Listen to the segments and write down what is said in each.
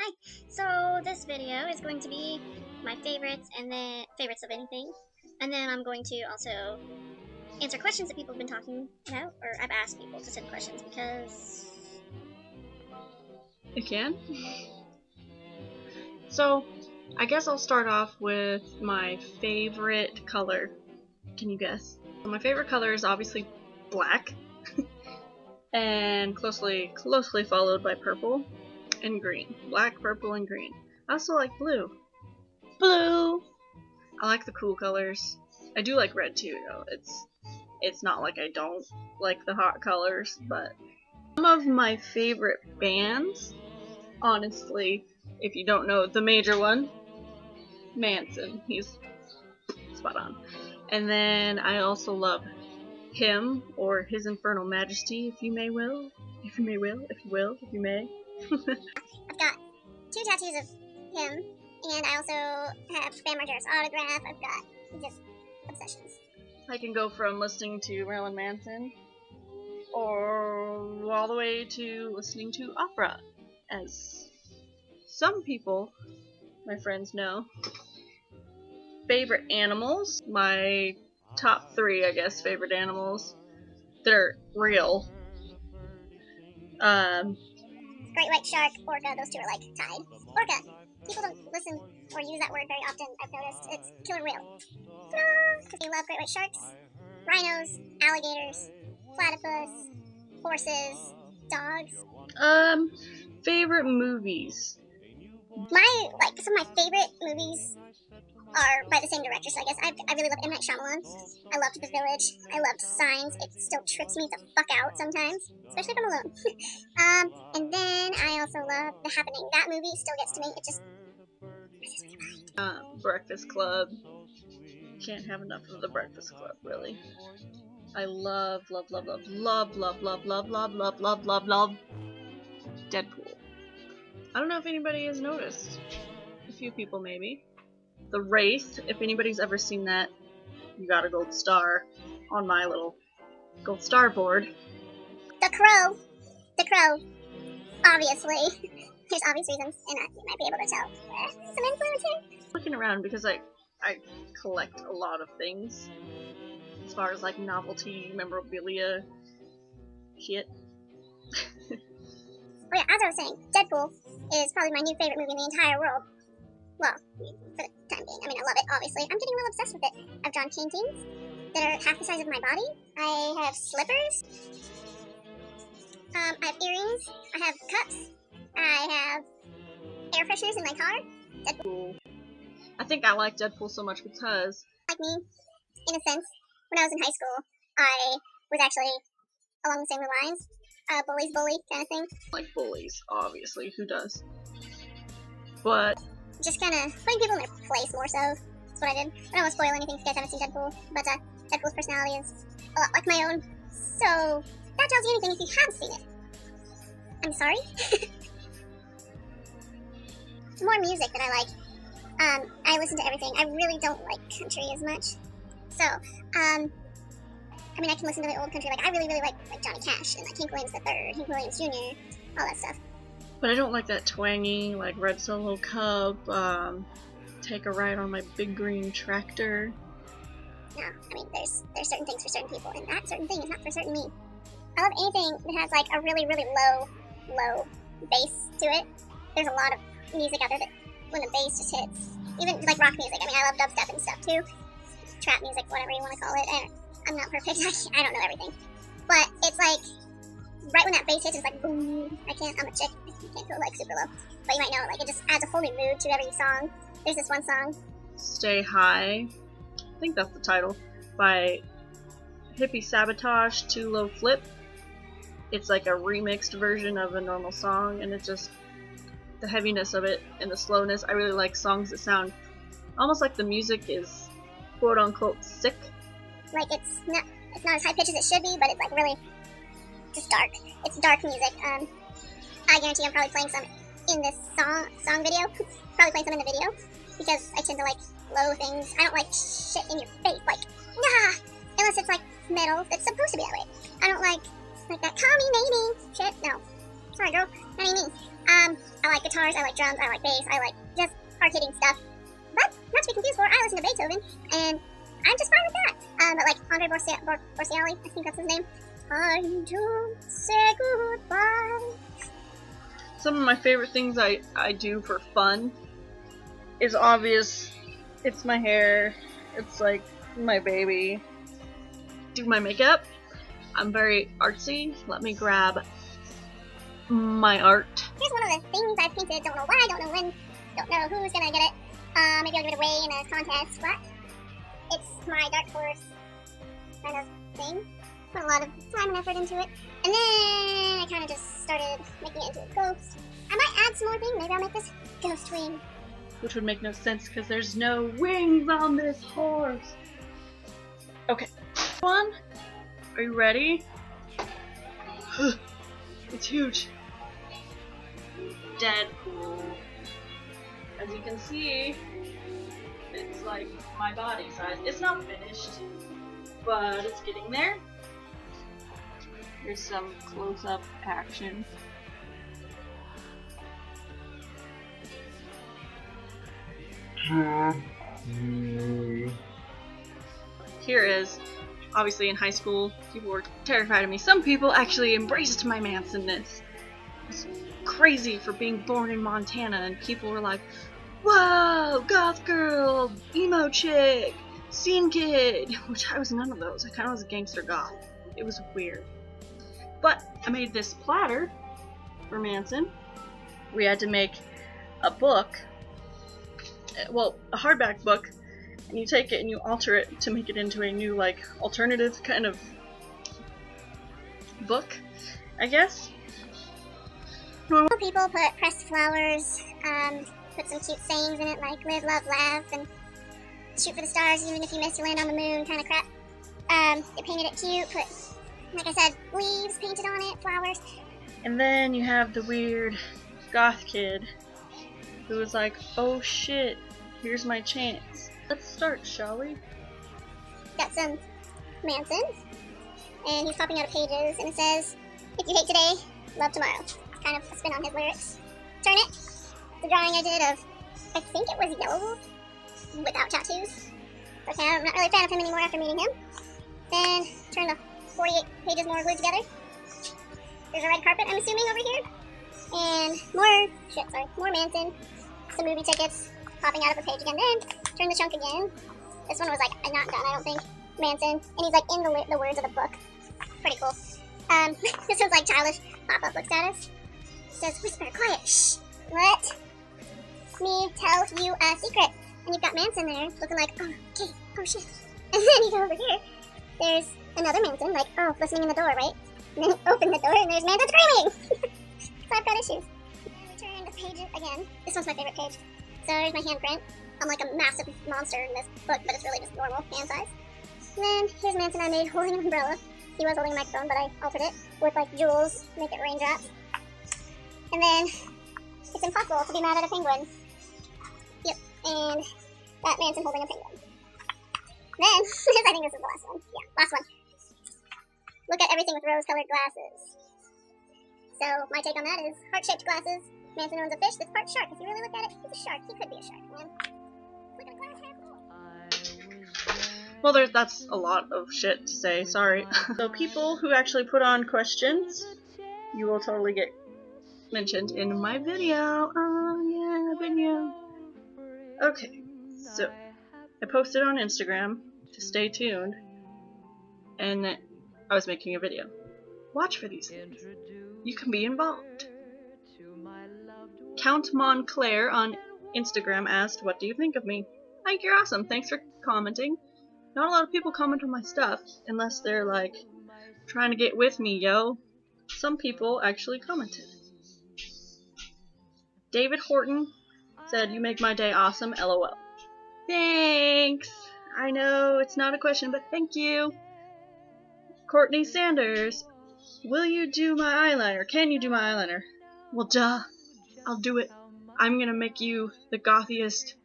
Hi. So this video is going to be my favorites and then favorites of anything. And then I'm going to also answer questions that people have been talking about, or I've asked people to send questions because You can. So, I guess I'll start off with my favorite color. Can you guess? My favorite color is obviously black, and closely followed by purple and green. Black, purple, and green. I also like blue. Blue! I like the cool colors. I do like red too, though. It's not like I don't like the hot colors, but some of my favorite bands, honestly, if you don't know the major one, Manson. He's spot on. And then I also love him, or His Infernal Majesty, if you may. I've got 2 tattoos of him, and I also have Bam Margera's autograph. I've got just obsessions. I can go from listening to Marilyn Manson, or all the way to listening to opera, as some people, my friends, know. Favorite animals, my top 3, I guess, favorite animals. They're real. Great white shark, orca, those 2 are like tied. Orca. People don't listen or use that word very often, I've noticed. It's killer whale. Because they love great white sharks, rhinos, alligators, platypus, horses, dogs. Favorite movies. Some of my favorite movies are by the same director, so I guess I really love M. Night Shyamalan. I loved The Village. I loved Signs. It still trips me the fuck out sometimes, especially if I'm alone. And then I also love The Happening. That movie still gets to me. It just really right. Breakfast Club. Can't have enough of The Breakfast Club, really. I love Deadpool. I don't know if anybody has noticed. A few people maybe. The Wraith, if anybody's ever seen that, you got a gold star on my little gold star board. The Crow, obviously. There's obvious reasons, and you might be able to tell. Some influence here. Looking around because I collect a lot of things. As far as like novelty, memorabilia, shit. Oh yeah, as I was saying, Deadpool is probably my new favorite movie in the entire world. Well, for the time being. I mean, I love it, obviously. I'm getting real obsessed with it. I've drawn paintings that are half the size of my body. I have slippers. I have earrings. I have cups. I have air fresheners in my car. Deadpool. I think I like Deadpool so much because, like me, in a sense, when I was in high school, I was actually along the same lines. Bullies bully kind of thing. Like bullies, obviously. Who does? But just kind of putting people in their place more so. That's what I did. I don't want to spoil anything if you guys haven't seen Deadpool, but Deadpool's personality is a lot like my own. So that tells you anything if you have seen it. I'm sorry. More music that I like. I listen to everything. I really don't like country as much. So, I mean, I can listen to the old country. Like, I really like Johnny Cash and like Hank Williams III, Hank Williams Jr., all that stuff. But I don't like that twangy, like Red Solo Cup, Take a Ride on My Big Green Tractor. No, I mean, there's certain things for certain people, and that certain thing is not for certain me. I love anything that has like a really low bass to it. There's a lot of music out there that when the bass just hits, even like rock music. I mean, I love dubstep and stuff too. Trap music, whatever you want to call it. I'm not perfect. I don't know everything. But it's like, right when that bass hits, it's like, boom. I'm a chick. I can't go like super low. But you might know, like, it just adds a whole new mood to every song. There's this one song. Stay High. I think that's the title. By Hippie Sabotage, Too Low Flip. It's like a remixed version of a normal song, and it just, the heaviness of it and the slowness. I really like songs that sound almost like the music is quote unquote sick. Like it's not as high pitched as it should be, but it's like really just dark. It's dark music. I guarantee I'm probably playing some in this song video. Probably playing some in the video because I tend to like low things. I don't like shit in your face, like nah, unless it's like metal. It's supposed to be that way. I don't like that call me maybe shit. No, sorry girl, not even me. I like guitars, I like drums, I like bass, I like just hard-hitting stuff. But not to be confused for, I listen to Beethoven, and I'm just fine with that. But like Andre Borsiali, I think that's his name. Time to say goodbye. Some of my favorite things I do for fun is obvious. It's my hair. It's like my baby. Do my makeup. I'm very artsy. Let me grab my art. Here's one of the things I've painted. Don't know why, don't know when, don't know who's gonna get it. Maybe I'll give it away in a contest, but it's my dark horse kind of thing. Put a lot of time and effort into it. And then I kind of just started making it into a ghost. I might add some more things. Maybe I'll make this ghost wing. Which would make no sense because there's no wings on this horse. Okay. One. Are you ready? It's huge. Deadpool. As you can see, it's like my body size. It's not finished, but it's getting there. Here's some close-up action. Here is, obviously in high school, people were terrified of me. Some people actually embraced my Manson-ness. It's crazy for being born in Montana, and people were like, whoa, goth girl, emo chick, scene kid, which I was none of those. I kind of was a gangster goth. It was weird. But I made this platter for Manson. We had to make a book, well, a hardback book, and you take it and you alter it to make it into a new, like, alternative kind of book, I guess. People put pressed flowers, put some cute sayings in it, like live, love, laugh, and shoot for the stars, even if you miss, you land on the moon, kind of crap. They painted it cute, put, like I said, leaves painted on it, flowers. And then you have the weird goth kid who was like, oh shit, here's my chance. Let's start, shall we? Got some Manson, and he's popping out of pages, and it says, if you hate today, love tomorrow. Kind of a spin on his lyrics. Turn it. The drawing I did of, I think it was Yellow Wolf, without tattoos. Okay, I'm not really a fan of him anymore after meeting him. Then turn the 48 pages more glued together. There's a red carpet, I'm assuming, over here. And more Manson. Some movie tickets popping out of a page again. Then turn the chunk again. This one was like not done, I don't think. Manson, and he's like in the words of the book. Pretty cool. This one's like childish pop-up look status. It says, whisper, quiet, shh. Let me tell you a secret. And you've got Manson there, looking like, oh, okay, oh shit. And then you go over here, there's another Manson, like, oh, listening in the door, right? And then you open the door, and there's Manson screaming! So I've got issues. Turn the page again. This one's my favorite page. So there's my handprint. I'm like a massive monster in this book, but it's really just normal hand size. And then here's Manson I made holding an umbrella. He was holding a microphone, but I altered it with like jewels, make it raindrops. And then it's impossible to be mad at a penguin. Yep, and that Manson holding a penguin. Then, I think this is the last one. Yeah, last one. Look at everything with rose-colored glasses. So my take on that is heart-shaped glasses. Manson owns a fish that's part shark. If you really look at it, he's a shark. He could be a shark, man. Look at the glass half full. Well, that's a lot of shit to say, sorry. So people who actually put on questions, you will totally get mentioned in my video. Oh yeah, video. Okay, so I posted on Instagram to stay tuned, and that I was making a video. Watch for these things. You can be involved. Count Montclair on Instagram asked, what do you think of me? I think you're awesome. Thanks for commenting. Not a lot of people comment on my stuff unless they're like trying to get with me, yo. Some people actually commented. David Horton said, you make my day awesome, LOL. Thanks! I know it's not a question, but thank you. Courtney Sanders, will you do my eyeliner? Can you do my eyeliner? Well, duh. I'll do it. I'm gonna make you the gothiest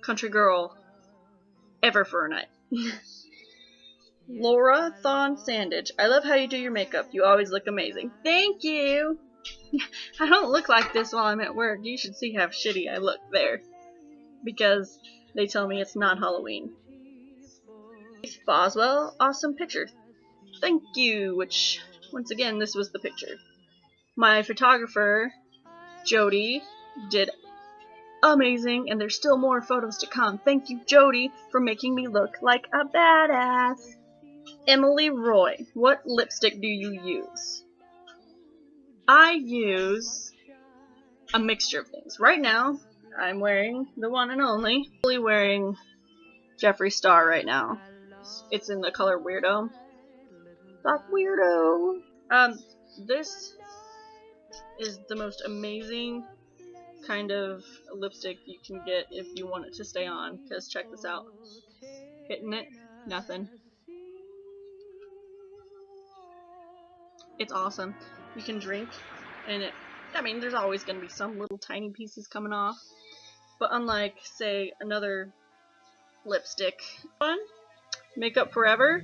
country girl ever for a night. Laura Thon Sandage, I love how you do your makeup. You always look amazing. Thank you! I don't look like this while I'm at work. You should see how shitty I look there. Because they tell me it's not Halloween. Boswell, awesome picture. Thank you, which, once again, this was the picture. My photographer, Jody, did amazing, and there's still more photos to come. Thank you, Jody, for making me look like a badass. Emily Roy, what lipstick do you use? I use a mixture of things. Right now, I'm wearing the one and only. I'm really wearing Jeffree Star right now. It's in the color Weirdo. Black Weirdo. This is the most amazing kind of lipstick you can get if you want it to stay on. Because check this out. Hitting it, nothing. It's awesome. You can drink, and there's always going to be some little tiny pieces coming off. But unlike, say, another lipstick one, Makeup Forever,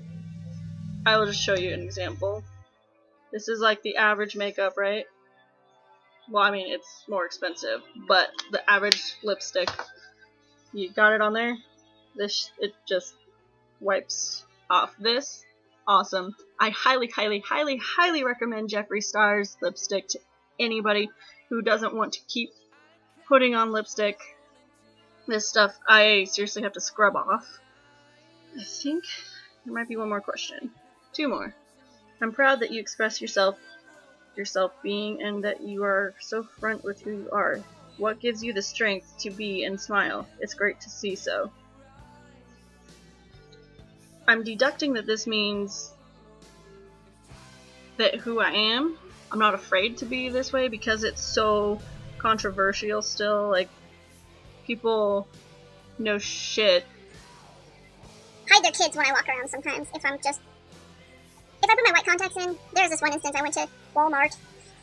I will just show you an example. This is like the average makeup, right? Well, I mean, it's more expensive, but the average lipstick, you got it on there? It just wipes off. This, awesome. I highly, highly, highly, highly recommend Jeffree Star's lipstick to anybody who doesn't want to keep putting on lipstick. This stuff, I seriously have to scrub off. I think there might be one more question. 2 more. I'm proud that you express yourself being, and that you are so front with who you are. What gives you the strength to be and smile? It's great to see so. I'm deducting that this means that who I am, I'm not afraid to be this way because it's so controversial still. Like, people know shit. Hide their kids when I walk around sometimes. If I put my white contacts in, there's this one instance I went to Walmart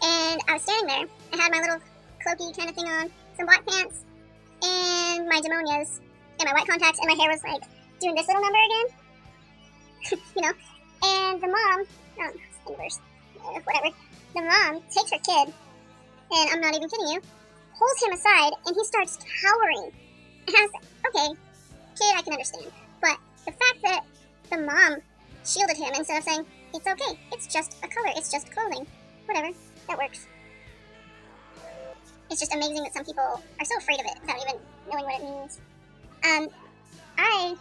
and I was standing there. I had my little cloaky kind of thing on, some black pants, and my demonias, and my white contacts, and my hair was like doing this little number again. You know? And the mom, whatever, the mom takes her kid, and I'm not even kidding you, pulls him aside, and he starts cowering. And I was like, okay, kid, I can understand. But the fact that the mom shielded him instead of saying, it's okay, it's just a color, it's just clothing, whatever, that works. It's just amazing that some people are so afraid of it without even knowing what it means. I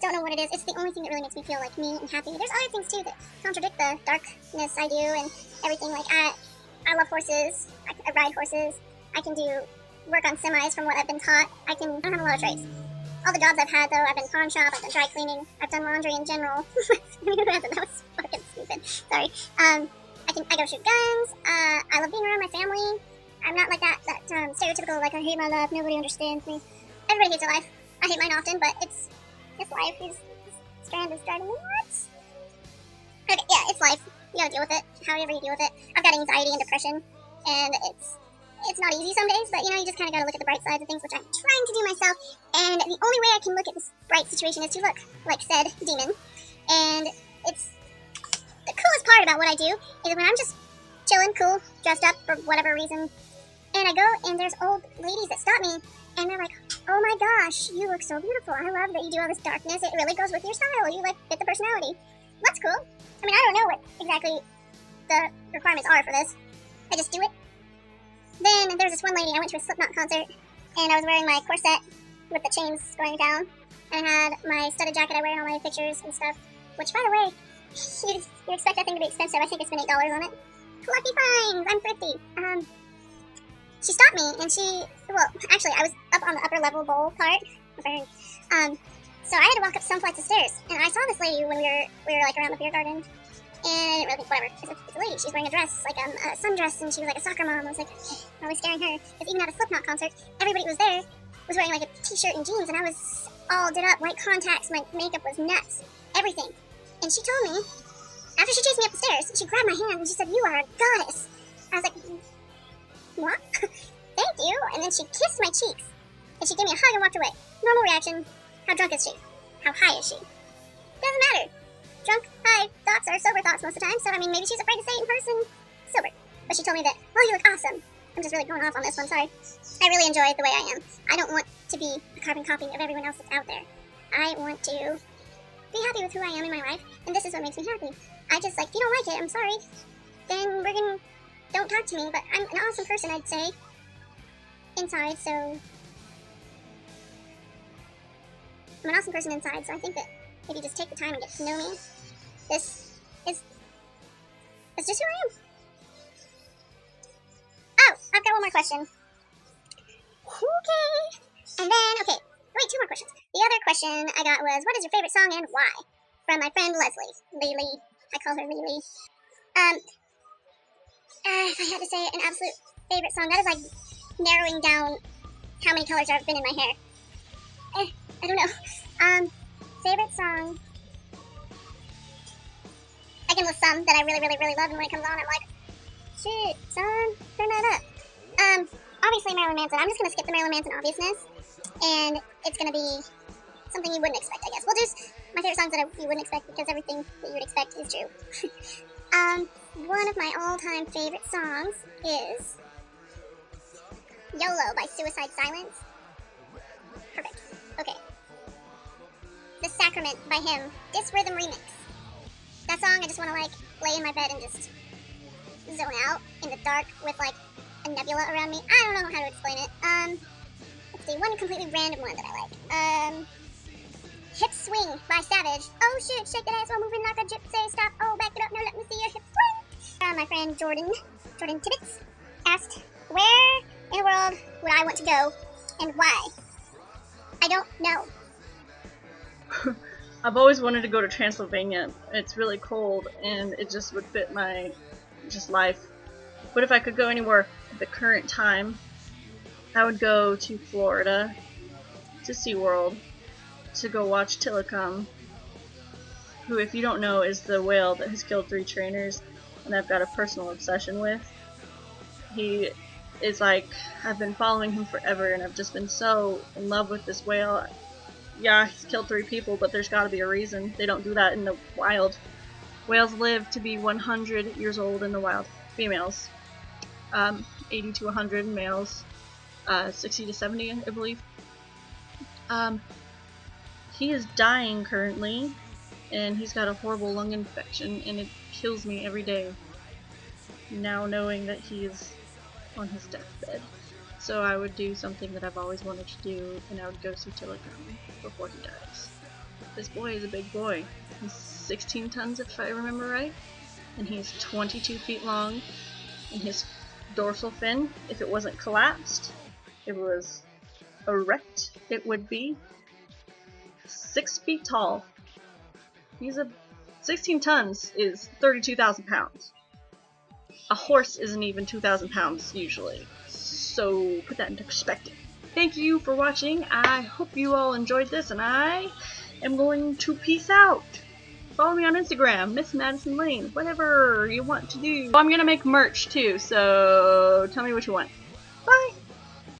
don't know what it is. It's the only thing that really makes me feel like me and happy. There's other things too that contradict the darkness I do and everything. Like, I love horses, I ride horses, I can do work on semis from what I've been taught. I don't have a lot of trades. All the jobs I've had, though, I've been pawn shop, I've done dry cleaning, I've done laundry in general. That was fucking stupid. Sorry. I go shoot guns. I love being around my family. I'm not like that stereotypical, like, I hate my life, nobody understands me. Everybody hates their life. I hate mine often, but it's life. This strand is driving me nuts. Okay, yeah, it's life. You gotta deal with it, however you deal with it. I've got anxiety and depression, and it's not easy some days, but, you know, you just kind of gotta look at the bright sides of things, which I'm trying to do myself, and the only way I can look at this bright situation is to look like said demon. And it's the coolest part about what I do is when I'm just chilling, cool, dressed up for whatever reason, and I go and there's old ladies that stop me, and they're like, oh my gosh, you look so beautiful, I love that you do all this darkness, it really goes with your style, you like fit the personality. That's cool. I mean, I don't know what exactly the requirements are for this, I just do it. Then there's this one lady, I went to a Slipknot concert, and I was wearing my corset with the chains going down, and I had my studded jacket I wear in all my pictures and stuff, which, by the way, you expect that thing to be expensive. I think I spent $8 on it. Lucky finds! I'm thrifty. She stopped me, and actually, I was up on the upper level bowl part, so I had to walk up some flights of stairs, and I saw this lady when we were like around the beer garden, and I didn't really think, whatever, it's a lady, she's wearing a dress, like a sundress, and she was like a soccer mom. I was like, probably scaring her, because even at a Slipknot concert, everybody was there, was wearing like a t-shirt and jeans, and I was all did up, white contacts, my makeup was nuts, everything. And she told me, after she chased me up the stairs, she grabbed my hand and she said, you are a goddess. I was like, what? Thank you. And then she kissed my cheeks, and she gave me a hug and walked away. Normal reaction. How drunk is she? How high is she? Doesn't matter. Drunk, high thoughts are sober thoughts most of the time, so I mean, maybe she's afraid to say it in person. Sober. but she told me that, oh, you look awesome. I'm just really going off on this one, sorry. I really enjoy the way I am. I don't want to be a carbon copy of everyone else that's out there. I want to be happy with who I am in my life, and this is what makes me happy. I just, like, if you don't like it, I'm sorry, then don't talk to me, but I'm an awesome person, I'd say, inside, so... I'm an awesome person inside, so I think that if you just take the time and get to know me, it's just who I am. Oh, I've got one more question. Okay. And then, okay, wait, 2 more questions. The other question I got was, what is your favorite song and why? From my friend Leslie. Lily. I call her Lily. If I had to say an absolute favorite song, that is like narrowing down how many colors there have been in my hair. I don't know. Favorite song. I can list some that I really, really, really love, and when it comes on, I'm like, shit, son, turn that up. Obviously Marilyn Manson. I'm just gonna skip the Marilyn Manson obviousness, and it's gonna be something you wouldn't expect, I guess. We'll do my favorite songs that you wouldn't expect, because everything that you would expect is true. One of my all-time favorite songs is YOLO by Suicide Silence. Perfect. Okay. The Sacrament by him. This Rhythm Remix. That song, I just want to, like, lay in my bed and just zone out in the dark with, like, a nebula around me. I don't know how to explain it. Let's see, one completely random one that I like. Hip Swing by Savage. Oh shoot, shake that ass while moving like a gypsy. Stop, oh back it up, now let me see your hip swing. My friend Jordan Tibbetts asked, where in the world would I want to go and why? I don't know. I've always wanted to go to Transylvania. It's really cold and it just would fit my life. But if I could go anywhere at the current time, I would go to Florida, to SeaWorld, to go watch Tilikum, who, if you don't know, is the whale that has killed 3 trainers and I've got a personal obsession with. He is like, I've been following him forever and I've just been so in love with this whale. Yeah, he's killed 3 people, but there's gotta be a reason. They don't do that in the wild. Whales live to be 100 years old in the wild. Females. 80 to 100 males. 60 to 70, I believe. He is dying currently, and he's got a horrible lung infection, and it kills me every day, now knowing that he is on his deathbed. So I would do something that I've always wanted to do, and I would go see Tilikum before he dies. This boy is a big boy. He's 16 tons if I remember right, and he's 22 feet long, and his dorsal fin, if it wasn't collapsed, if it was erect, it would be 6 feet tall. He's 16 tons is 32,000 pounds. A horse isn't even 2,000 pounds usually. So put that into perspective. Thank you for watching. I hope you all enjoyed this, and I am going to peace out. Follow me on Instagram, Miss Madison Lane, whatever you want to do. Oh, I'm gonna make merch too, so tell me what you want. Bye!